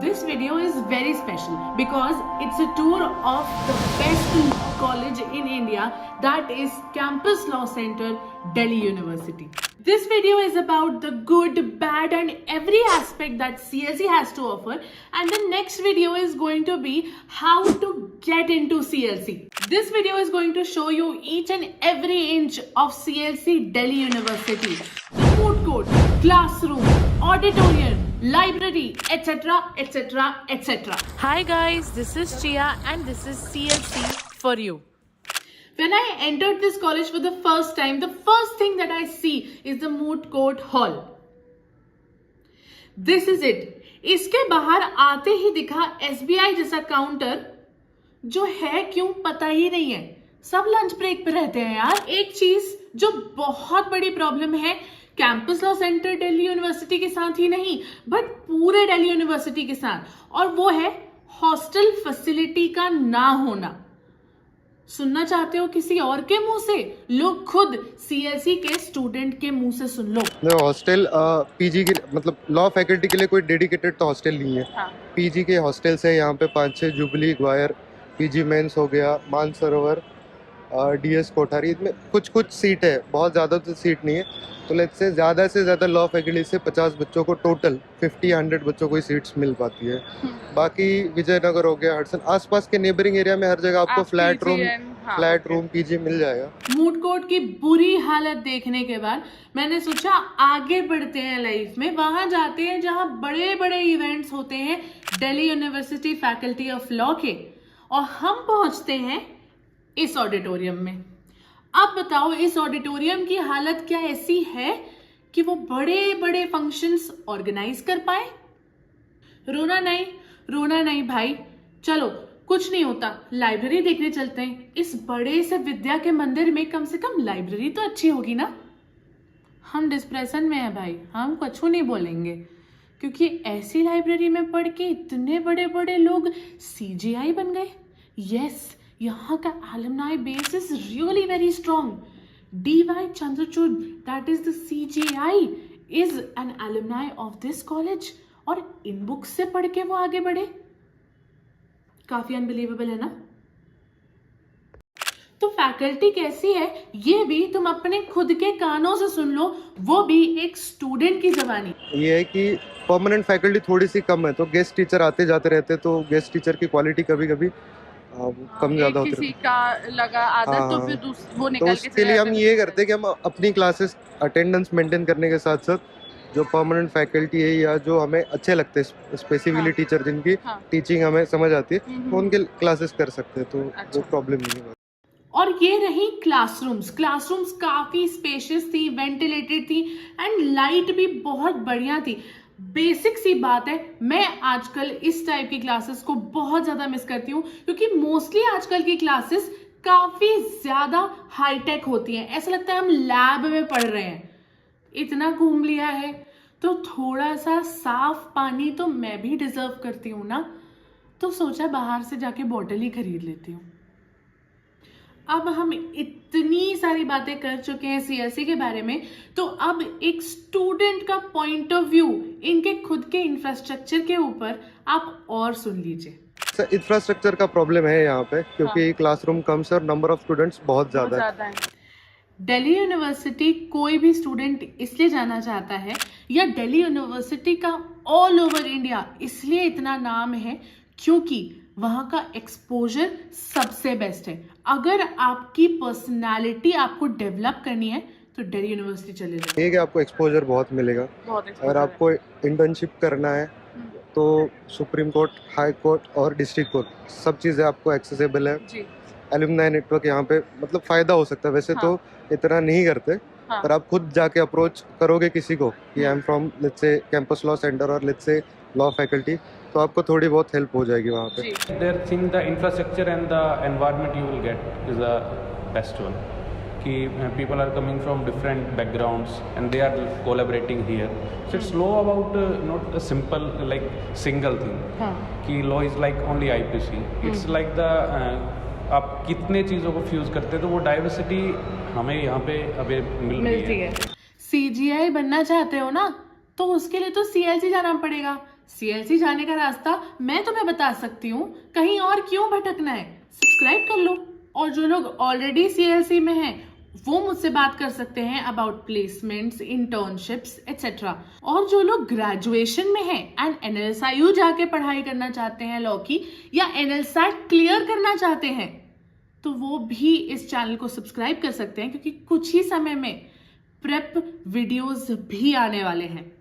This video is very special because it's a tour of the best college in India, that is Campus Law Center, Delhi University. This video is about the good, bad and every aspect that CLC has to offer, and the next video is going to be how to get into CLC. This video is going to show you each and every inch of CLC Delhi University. The food court, classroom, auditorium, library, etc, etc, etc. Hi guys, this is Chia and this is CLC for you. When I entered this college for the first time, the first thing that I see is the moot court hall. This is it. इसके बाहर आते ही दिखा SBI जैसा counter, जो है क्यों पता ही नहीं है. सब लंच ब्रेक पे रहते हैं यार. एक चीज जो बहुत बड़ी प्रॉब्लम है campus law centre Delhi university के साथ ही नहीं, बट पूरे दिल्ली यूनिवर्सिटी के साथ, और वो है हॉस्टल फैसिलिटी का ना होना. सुनना चाहते हो किसी और के मुंह से? लोग खुद सीएलसी के स्टूडेंट के मुंह से सुन लो. हॉस्टल पीजी के मतलब लॉ फैकल्टी के लिए कोई डेडिकेटेड तो हॉस्टल नहीं है. हाँ. पीजी के हॉस्टल्स है यहाँ पे 5-6, जुबली, ग्वायर, पीजी मेंस हो गया, मानसरोवर, डीएस कोठारी. इसमें कुछ सीट है, बहुत ज़्यादा तो सीट नहीं है. तो लेट्स से ज़्यादा लॉ फैकल्टी से 50 बच्चों को टोटल 50-100 बच्चों को सीट्स मिल पाती है. बाकी विजयनगर हो गया, हडसन, आसपास के नेबरिंग एरिया में हर जगह आपको फ्लैट रूम पीजी मिल जाएगा. मूड कोर्ट की बुरी हालत देखने के बाद मैंने सोचा आगे बढ़ते हैं लाइफ में, वहां जाते हैं जहां बड़े बड़े इवेंट्स होते हैं Delhi university faculty of law के, और हम पहुंचते हैं इस ऑडिटोरियम में. अब बताओ इस ऑडिटोरियम की हालत क्या ऐसी है कि वो बड़े बड़े फंक्शंस ऑर्गेनाइज कर पाए? रोना नहीं भाई, चलो कुछ नहीं होता, लाइब्रेरी देखने चलते हैं. इस बड़े से विद्या के मंदिर में कम से कम लाइब्रेरी तो अच्छी होगी ना. हम डिस्प्रेशन में है भाई, हम कुछ नहीं बोलेंगे, क्योंकि ऐसी लाइब्रेरी में पढ़ के इतने बड़े बड़े लोग CGI बन गए. यस, यहाँ का alumni base is really very strong. D.Y. Chandrachud, that is the CGI, is an alumni of this college. और इन बुक्स से पढ़ के वो आगे बढ़े, काफी अनबिलीवेबल है ना. तो फैकल्टी कैसी है ये भी तुम अपने खुद के कानों से सुन लो, वो भी एक स्टूडेंट की जबानी. ये है कि परमानेंट फैकल्टी थोड़ी सी कम है, तो गेस्ट टीचर आते जाते रहते, तो गेस्ट टीचर की क्वालिटी कभी कभी कम ज्यादा होती है. किसी का लगा आदत तो फिर वो निकल के, तो उसके लिए हम ये करते हैं कि हम अपनी क्लासेस अटेंडेंस मेंटेन करने के साथ साथ जो परमानेंट फैकल्टी है या जो हमें अच्छे लगते हैं स्पेसिफिकली टीचर जिनकी टीचिंग हमें समझ आती है, तो उनके क्लासेस कर सकते हैं, तो वो प्रॉब्लम नहीं है. और ये रही क्लासरूम्स काफी स्पेशियस थी, वेंटिलेटेड थी एंड लाइट भी बहुत बढ़िया थी. बेसिक सी बात है, मैं आजकल इस टाइप की क्लासेस को बहुत ज्यादा मिस करती हूँ, क्योंकि मोस्टली आजकल की क्लासेस काफी ज्यादा हाईटेक होती हैं. ऐसा लगता है हम लैब में पढ़ रहे हैं. इतना घूम लिया है तो थोड़ा सा साफ पानी तो मैं भी डिजर्व करती हूँ ना. तो सोचा बाहर से जाके बॉटल ही खरीद लेती हूँ. अब हम इतनी सारी बातें कर चुके हैं सीएलसी के बारे में, तो अब एक स्टूडेंट का पॉइंट ऑफ व्यू इनके खुद के इंफ्रास्ट्रक्चर के ऊपर आप और सुन लीजिए. इंफ्रास्ट्रक्चर का प्रॉब्लम है यहाँ पे, क्योंकि क्लासरूम कम से और नंबर ऑफ स्टूडेंट्स बहुत ज्यादा है. दिल्ली यूनिवर्सिटी कोई भी स्टूडेंट इसलिए जाना चाहता है, या दिल्ली यूनिवर्सिटी का ऑल ओवर इंडिया इसलिए इतना नाम है, क्योंकि वहां का एक्सपोजर सबसे बेस्ट है. अगर आपकी पर्सनालिटी आपको डेवलप करनी है तो दिल्ली यूनिवर्सिटी चले जाओ. ठीक है, आपको एक्सपोजर बहुत मिलेगा. अगर आपको इंटर्नशिप करना है तो सुप्रीम कोर्ट, हाई कोर्ट और डिस्ट्रिक्ट कोर्ट सब चीज़ें आपको एक्सेसिबल है. एलुमनाई नेटवर्क यहाँ पे मतलब फ़ायदा हो सकता है. वैसे तो इतना नहीं करते, पर आप खुद जाके अप्रोच करोगे किसी को कि I am from let's say campus law centre और लेट्स से लॉ फैकल्टी, तो आपको थोड़ी बहुत हेल्प हो जाएगी वहाँ पे. There thing the infrastructure and the environment you will get is the best one. कि people are coming from different backgrounds and they are collaborating here. So it's law about not a simple like single thing. कि law is like only IPC. It's like the आप कितने चीज़ों को fuse करते हैं, तो वो डाइवर्सिटी हमें यहाँ पे अभी मिलती है. CGI बनना चाहते हो ना, तो उसके लिए तो CLC जाना पड़ेगा. CLC जाने का रास्ता मैं तुम्हें बता सकती हूँ, कहीं और क्यों भटकना है। सब्सक्राइब कर लो। और जो लोग ऑलरेडी CLC में हैं वो मुझसे बात कर सकते हैं अबाउट प्लेसमेंट्स, इंटर्नशिप्स एटसेट्रा। और जो लोग ग्रेजुएशन में हैं एंड NLSIU जाके पढ़ाई करना चाहते हैं लॉ की, या NLSAT क्लियर करना चाहते हैं, तो वो भी इस चैनल को सब्सक्राइब कर सकते हैं, क्योंकि कुछ ही समय में प्रेप वीडियोस भी आने वाले हैं।